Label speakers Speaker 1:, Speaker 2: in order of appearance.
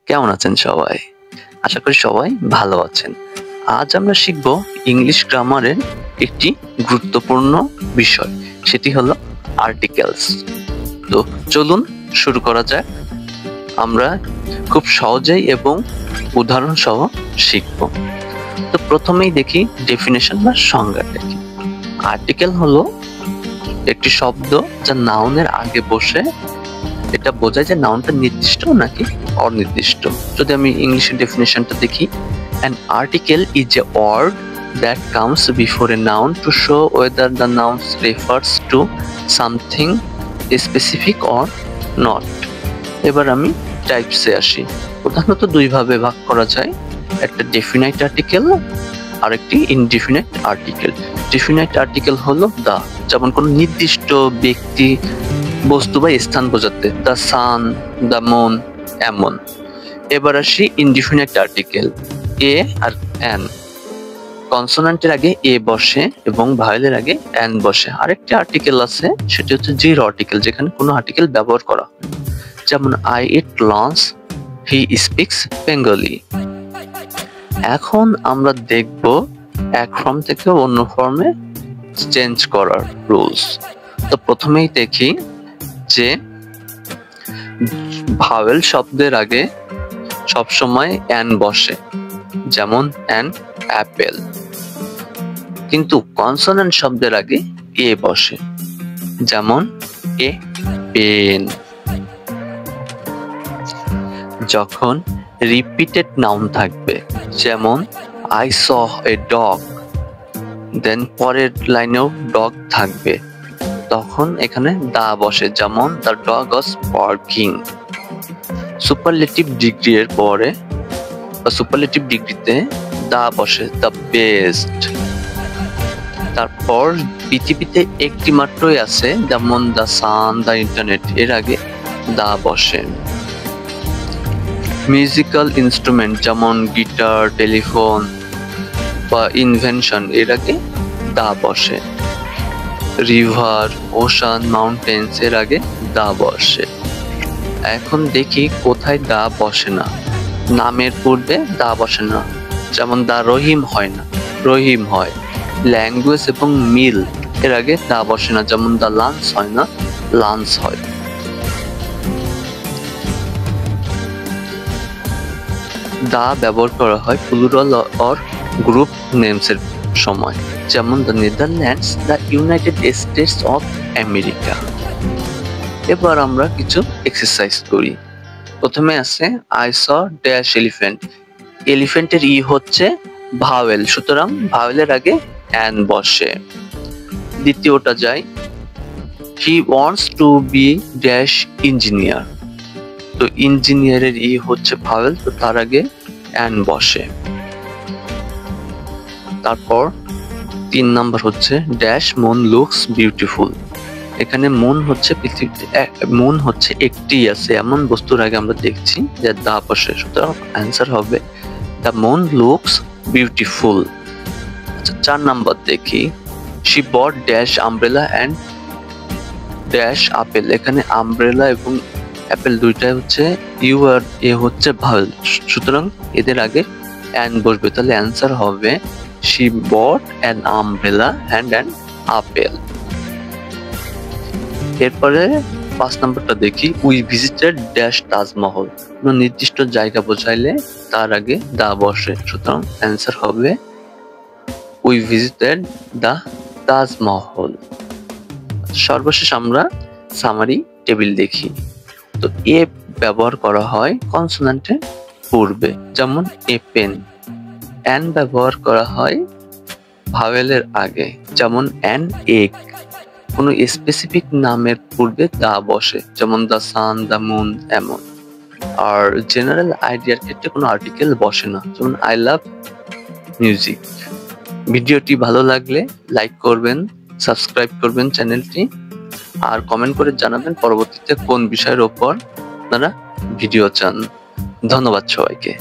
Speaker 1: কেমন আছেন সবাই? আশা করি সবাই ভালো আছেন। আজ আমরা শিখব ইংলিশ গ্রামারের একটি গুরুত্বপূর্ণ বিষয়, সেটি হলো আর্টিকেলস। তো চলুন শুরু করা যাক। আমরা খুব সহজেই এবং উদাহরণ সহ শিখব। তো প্রথমেই দেখি ডেফিনেশন বা সংজ্ঞাটা কি। আর্টিকেল হলো একটি শব্দ যা নাউনের আগে বসে এটা বোঝায় যে নাউনটা নির্দিষ্ট নাকি অনির্দিষ্ট। যদি আমি ইংলিশের ডেফিনেশনটা দেখি, an article is a word that comes before a noun to show whether the noun refers to something specific or not. এবার আমি টাইপসে আসি। প্রধানত দুই ভাবে ভাগ করা যায়, একটা ডেফিনাইট আর্টিকেল আর একটি ইনডেফিনাইট আর্টিকেল। ডেফিনাইট আর্টিকেল হলো দা, যেমন কোনো নির্দিষ্ট ব্যক্তি, বস্তু বা স্থান বোঝাতে, দ্য সান, দ্য মুন, এমন। এবার আসি ইনডিফিনাইট আর্টিকেল, এ আর এন। কনসোনান্টের আগে এ বসে এবং ভাওয়েলের আগে এন বসে। আরেকটি আর্টিকেল আছে, সেটি হচ্ছে জিরো আর্টিকেল, যেখানে কোনো আর্টিকেল ব্যবহার করা, যেমন I eat lunch, he speaks Bengali. এখন আমরা দেখব এক ফর্ম থেকে অন্য ফর্মে চেঞ্জ করার রুলস। তো প্রথমেই দেখি যে ভাওয়েল শব্দের আগে সবসময় এন বসে, যেমন অ্যান অ্যাপেল, কিন্তু কনসোনেন্ট শব্দের আগে এ বসে, যেমন এ পেন। যখন রিপিটেড নাউন থাকবে, যেমন আই স এ ডগ, দেন পরের লাইনেও ডগ থাকবে, তখন এখানে দা বসে, যেমন the dog was barking. Superlative degree এর পরে বা সুপারলেটিভ ডিগ্রিতে দা বসে, দ্য বেস্ট। তারপর পৃথিবীতে একটি মাত্রই আছে, যেমন দ্য সান, দ্য ইন্টারনেট, এর আগে দা বসে। মিউজিক্যাল ইনস্ট্রুমেন্ট যেমন গিটার, টেলিফোন বা ইনভেনশন, এর আগে দা বসে। রিভার, ওশান, মাউন্টেন্স, এর আগে দা বসে। এখন দেখি কোথায় দা বসে না। নামের পূর্বে দা বসে না, যেমন দা রহিম হয় না, রহিম হয়। ল্যাঙ্গুয়েজ এবং মিল, এর আগে দা বসে না, যেমন দা লাঞ্চ হয় না, লাঞ্চ হয়। দা ব্যবহার করা হয় প্লুরাল অর গ্রুপ নেমস এর সময়, যেমন the Netherlands, the United States of America. এবার আমরা কিছু এক্সারসাইজ করি। প্রথমে আছে আই স ড্যাশ এলিফ্যান্ট। এলিফ্যান্টের ই হচ্ছে ভাওয়েল, সুতরাং ভাওয়েলের আগে অ্যান বসে। দ্বিতীয়টা যাই, he wants to be dash engineer. তো ইঞ্জিনিয়ারের ই হচ্ছে ভাওয়েল, তো তার আগে অ্যান বসে। তারপর 3 নাম্বার হচ্ছে ড্যাশ মুন লুকস বিউটিফুল। এখানে মুন হচ্ছে পৃথিবীতে, মুন হচ্ছে একটি আছে এমন বস্তুর আগে আমরা দেখছি যে দা বসে, সুতরাং অ্যান্সার হবে দ্য মুন লুকস বিউটিফুল। আচ্ছা, 4 নাম্বার দেখি, she bought dash umbrella and dash apple. এখানে আমব্রেলা এবং অ্যাপেল দুইটাই হচ্ছে ইউ আর এ হচ্ছে ভাওয়েল, সুতরাং এদের আগে অ্যান বসবে, তাহলে অ্যান্সার হবে she bot an umbrella and an apple. এরপরে 5 নাম্বারটা দেখি, উই ভিজিটেড ড্যাশ তাজমহল। কোনো নির্দিষ্ট জায়গা বোঝাইলে তার আগে দা বসে, সুতরাং অ্যান্সার হবে উই ভিজিটেড দ্য তাজমহল। সর্বশেষ আমরা সামারি টেবিল দেখি। তো এ ব্যবহার করা হয় কনসোনান্টের পূর্বে, যেমন এ পেন। অ্যান ব্যবহার করা হয় ভাওয়েলের আগে, যেমন অ্যান এগ। কোনো স্পেসিফিক নামের পূর্বে দা বসে, যেমন দ্য সান, দ্য মুন, এমন। আর জেনারেল আইডিয়ার ক্ষেত্রে কোনো আর্টিকেল বসে না, যেমন আই লাভ মিউজিক। ভিডিওটি ভালো লাগলে লাইক করবেন, সাবস্ক্রাইব করবেন চ্যানেলটি, আর কমেন্ট করে জানাবেন পরবর্তীতে কোন বিষয়ের ওপর আপনারা ভিডিও চান। ধন্যবাদ সবাইকে।